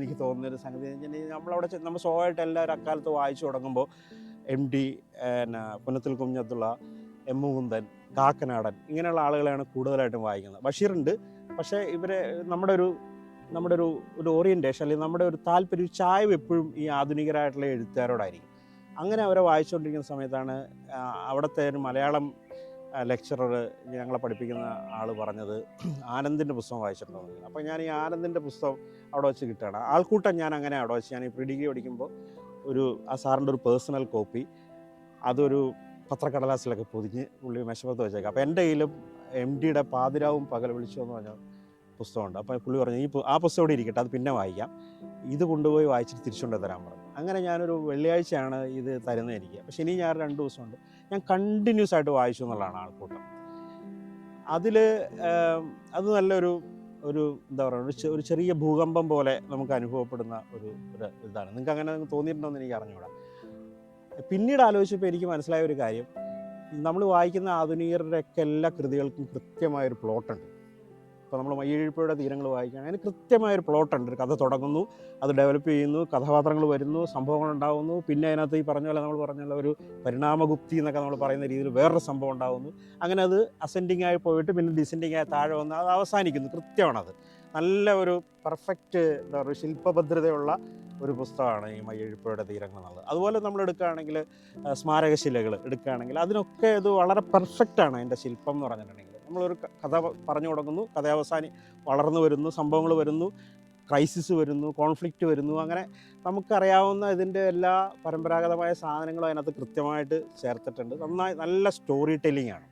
എനിക്ക് തോന്നുന്നൊരു സംഗതി എന്ന് വെച്ചിട്ടുണ്ടെങ്കിൽ നമ്മളവിടെ നമ്മൾ സ്വാഭാവികമായിട്ട് എല്ലാവരും അക്കാലത്ത് വായിച്ചു തുടങ്ങുമ്പോൾ MD, പുന്നത്തിൽ കുഞ്ഞബ്ദുള്ള, M മുകുന്ദൻ, കാക്കനാടൻ ഇങ്ങനെയുള്ള ആളുകളെയാണ് കൂടുതലായിട്ടും വായിക്കുന്നത്. ബഷീറുണ്ട്, പക്ഷേ ഇവരെ നമ്മുടെ ഒരു ഓറിയൻറ്റേഷൻ അല്ലെങ്കിൽ നമ്മുടെ ഒരു താല്പര്യം ചായ്വ് എപ്പോഴും ഈ ആധുനികരായിട്ടുള്ള എഴുത്തുകാരോടായിരിക്കും. അങ്ങനെ അവരെ വായിച്ചുകൊണ്ടിരിക്കുന്ന സമയത്താണ് അവിടുത്തെ ഒരു മലയാളം ലെക്ചറർ ഞങ്ങളെ പഠിപ്പിക്കുന്ന ആൾ പറഞ്ഞത് ആനന്ദിൻ്റെ പുസ്തകം വായിച്ചിട്ടുണ്ടോ. അപ്പോൾ ഞാൻ ഈ ആനന്ദിൻ്റെ പുസ്തകം അവിടെ വെച്ച് കിട്ടുകയാണ്. ആൾക്കൂട്ടം ഞാൻ അങ്ങനെ അവിടെ വെച്ച് ഞാൻ ഈ പ്രീ ഡിഗ്രി പഠിക്കുമ്പോൾ ആ സാറിൻ്റെ ഒരു പേഴ്സണൽ കോപ്പി അതൊരു പത്രക്കടലാസിലൊക്കെ പൊതിഞ്ഞ് പുള്ളി മേശപ്പുറത്ത് വെച്ചേക്കാം. അപ്പോൾ എൻ്റെ കയ്യിലും MDയുടെ പാതിരാവും പകൽ വിളിച്ചു എന്ന് പറഞ്ഞ പുസ്തകമുണ്ട്. അപ്പോൾ പുള്ളി പറഞ്ഞു ആ പുസ്തകം ഇവിടെ ഇരിക്കട്ടെ, അത് പിന്നെ വായിക്കാം, ഇത് കൊണ്ടുപോയി വായിച്ചിട്ട് തിരിച്ചുകൊണ്ട് തരാൻ പറഞ്ഞു. അങ്ങനെ ഞാനൊരു വെള്ളിയാഴ്ചയാണ് ഇത് തരുന്നത് എനിക്ക്. അപ്പോൾ ശനി ഞായർ 2 ദിവസമുണ്ട്. ഞാൻ കണ്ടിന്യൂസ് ആയിട്ട് വായിച്ചു എന്നുള്ളതാണ് ആൾക്കൂട്ടം. അത് നല്ലൊരു എന്താ പറയുക, ഒരു ചെറിയ ഭൂകമ്പം പോലെ നമുക്ക് അനുഭവപ്പെടുന്ന ഒരു ഇതാണ്. നിങ്ങൾക്ക് അങ്ങനെ തോന്നിയിട്ടുണ്ടോ എന്ന് എനിക്ക് അറിഞ്ഞുകൂടാ. പിന്നീട് ആലോചിച്ചപ്പോൾ എനിക്ക് മനസ്സിലായ ഒരു കാര്യം, നമ്മൾ വായിക്കുന്ന ആധുനികരുടെയൊക്കെ എല്ലാ കൃതികൾക്കും കൃത്യമായൊരു പ്ലോട്ടുണ്ട്. ഇപ്പോൾ നമ്മൾ മയ്യഴിപ്പുഴയുടെ തീരങ്ങൾ വായിക്കുകയാണെങ്കിൽ അതിന് കൃത്യമായൊരു പ്ലോട്ടുണ്ട്. ഒരു കഥ തുടങ്ങുന്നു, അത് ഡെവലപ്പ് ചെയ്യുന്നു, കഥാപാത്രങ്ങൾ വരുന്നു, സംഭവങ്ങൾ ഉണ്ടാകുന്നു, പിന്നെ അതിനകത്ത് ഈ പറഞ്ഞ പോലെ നമ്മൾ പറഞ്ഞുള്ള ഒരു പരിണാമഗുപ്തി എന്നൊക്കെ നമ്മൾ പറയുന്ന രീതിയിൽ വേറൊരു സംഭവം ഉണ്ടാകുന്നു. അങ്ങനെ അത് അസെൻഡിങ് ആയി പോയിട്ട് പിന്നെ ഡിസെൻഡിങ് ആയി താഴെ വന്ന് അത് അവസാനിക്കുന്നു. കൃത്യമാണത്. നല്ല ഒരു പെർഫെക്റ്റ് എന്താ പറയുക, ശില്പഭദ്രതയുള്ള ഒരു പുസ്തകമാണ് ഈ മയ്യഴിപ്പുഴയുടെ തീരങ്ങൾ എന്നുള്ളത്. അതുപോലെ നമ്മൾ എടുക്കുകയാണെങ്കിൽ സ്മാരകശിലകൾ എടുക്കുകയാണെങ്കിൽ അതിനൊക്കെ ഇത് വളരെ പെർഫെക്റ്റാണ് അതിൻ്റെ ശില്പം എന്ന് പറഞ്ഞിട്ടുണ്ടെങ്കിൽ. നമ്മളൊരു കഥ പറഞ്ഞു തുടങ്ങുന്നു, കഥ വളർന്നു വരുന്നു, സംഭവങ്ങൾ വരുന്നു, ക്രൈസിസ് വരുന്നു, കോൺഫ്ലിക്റ്റ് വരുന്നു. അങ്ങനെ നമുക്കറിയാവുന്ന ഇതിൻ്റെ എല്ലാ പരമ്പരാഗതമായ സാധനങ്ങളും അതിനകത്ത് കൃത്യമായിട്ട് ചേർത്തിട്ടുണ്ട്. നല്ല സ്റ്റോറി ടെല്ലിംഗ് ആണ്.